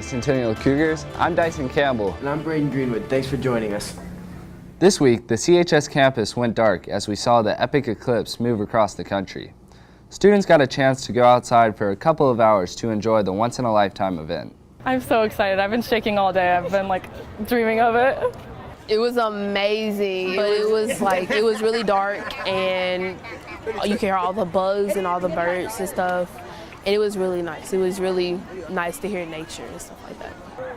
Centennial Cougars. I'm Dyson Campbell. And I'm Braden Greenwood. Thanks for joining us. This week, the CHS campus went dark as we saw the epic eclipse move across the country. Students got a chance to go outside for a couple of hours to enjoy the once-in-a-lifetime event. I'm so excited. I've been shaking all day. I've been dreaming of it. It was amazing, but it was really dark, and you can hear all the bugs and all the birds and stuff. And it was really nice. It was really nice to hear nature and stuff like that.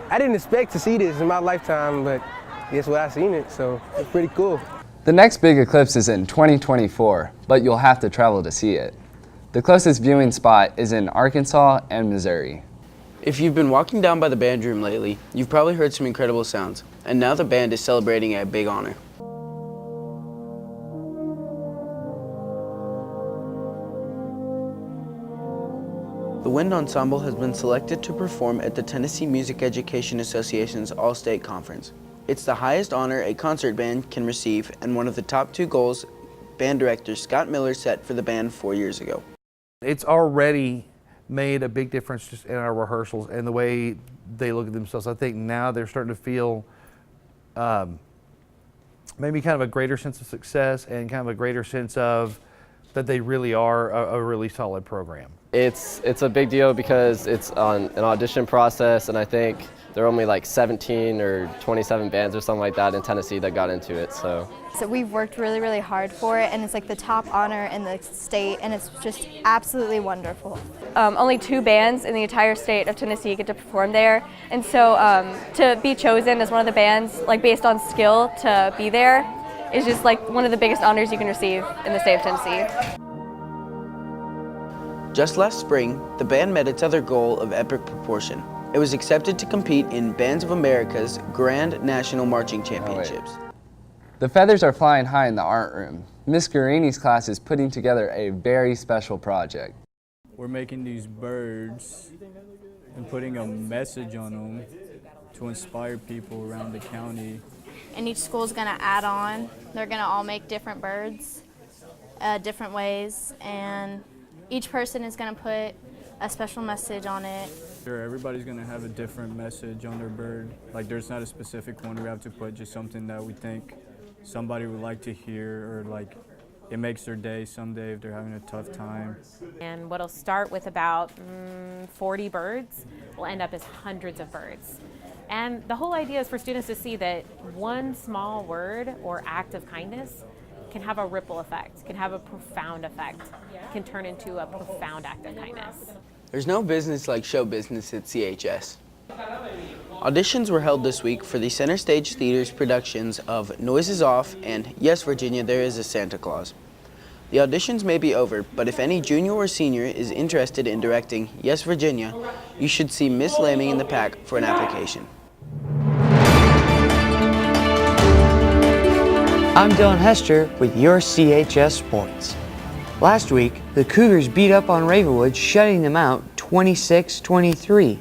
I didn't expect to see this in my lifetime, but guess what, I seen it, so it's pretty cool. The next big eclipse is in 2024, but you'll have to travel to see it. The closest viewing spot is in Arkansas and Missouri. If you've been walking down by the band room lately, you've probably heard some incredible sounds, and now the band is celebrating a big honor. The Wind Ensemble has been selected to perform at the Tennessee Music Education Association's All-State Conference. It's the highest honor a concert band can receive and one of the top 2 goals band director Scott Miller set for the band 4 years ago. It's already made a big difference just in our rehearsals and the way they look at themselves. I think now they're starting to feel maybe kind of a greater sense of success and kind of a greater sense of that they really are a really solid program. It's a big deal because it's on an audition process, and I think there are only like 17 or 27 bands or something like that in Tennessee that got into it. So we've worked really, really hard for it, and it's like the top honor in the state, and it's just absolutely wonderful. Only 2 bands in the entire state of Tennessee get to perform there, and so to be chosen as one of the bands, based on skill, to be there is just one of the biggest honors you can receive in the state of Tennessee. Just last spring, the band met its other goal of epic proportion. It was accepted to compete in Bands of America's Grand National Marching Championships. The feathers are flying high in the art room. Miss Garini's class is putting together a very special project. We're making these birds and putting a message on them to inspire people around the county. And each school's gonna add on. They're gonna all make different birds, different ways, and each person is gonna put a special message on it. Sure, everybody's gonna have a different message on their bird. There's not a specific one we have to put, just something that we think somebody would like to hear, or it makes their day someday if they're having a tough time. And what'll start with about 40 birds will end up as hundreds of birds. And the whole idea is for students to see that one small word or act of kindness can have a ripple effect, can have a profound effect, can turn into a profound act of kindness. There's no business like show business at CHS. Auditions were held this week for the Center Stage Theater's productions of Noises Off and Yes, Virginia, There is a Santa Claus. The auditions may be over, but if any junior or senior is interested in directing Yes, Virginia, you should see Miss Laming in the pack for an application. I'm Dylan Hester with your CHS Sports. Last week, the Cougars beat up on Ravenwood, shutting them out 26-23.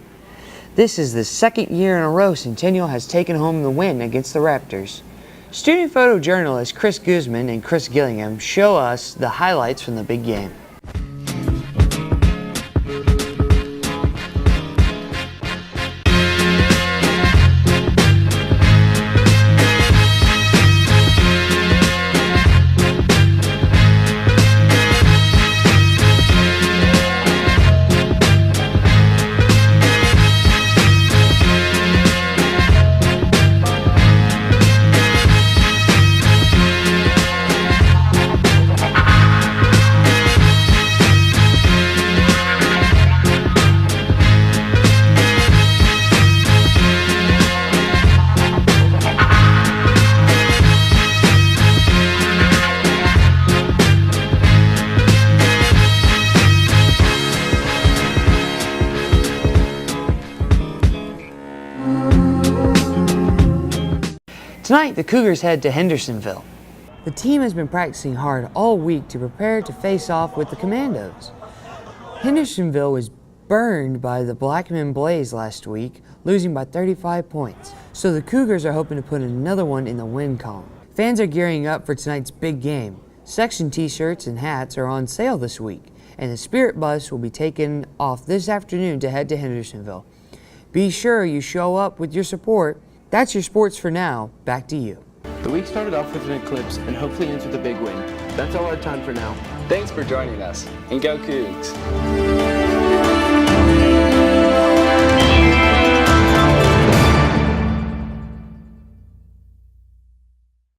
This is the second year in a row Centennial has taken home the win against the Raptors. Student photojournalists Chris Guzman and Chris Gillingham show us the highlights from the big game. Tonight, the Cougars head to Hendersonville. The team has been practicing hard all week to prepare to face off with the Commandos. Hendersonville was burned by the Blackman Blaze last week, losing by 35 points. So the Cougars are hoping to put another one in the win column. Fans are gearing up for tonight's big game. Section t-shirts and hats are on sale this week, and the Spirit Bus will be taken off this afternoon to head to Hendersonville. Be sure you show up with your support. That's your sports for now. Back to you. The week started off with an eclipse and hopefully ends with a big win. That's all our time for now. Thanks for joining us, and go Cougs!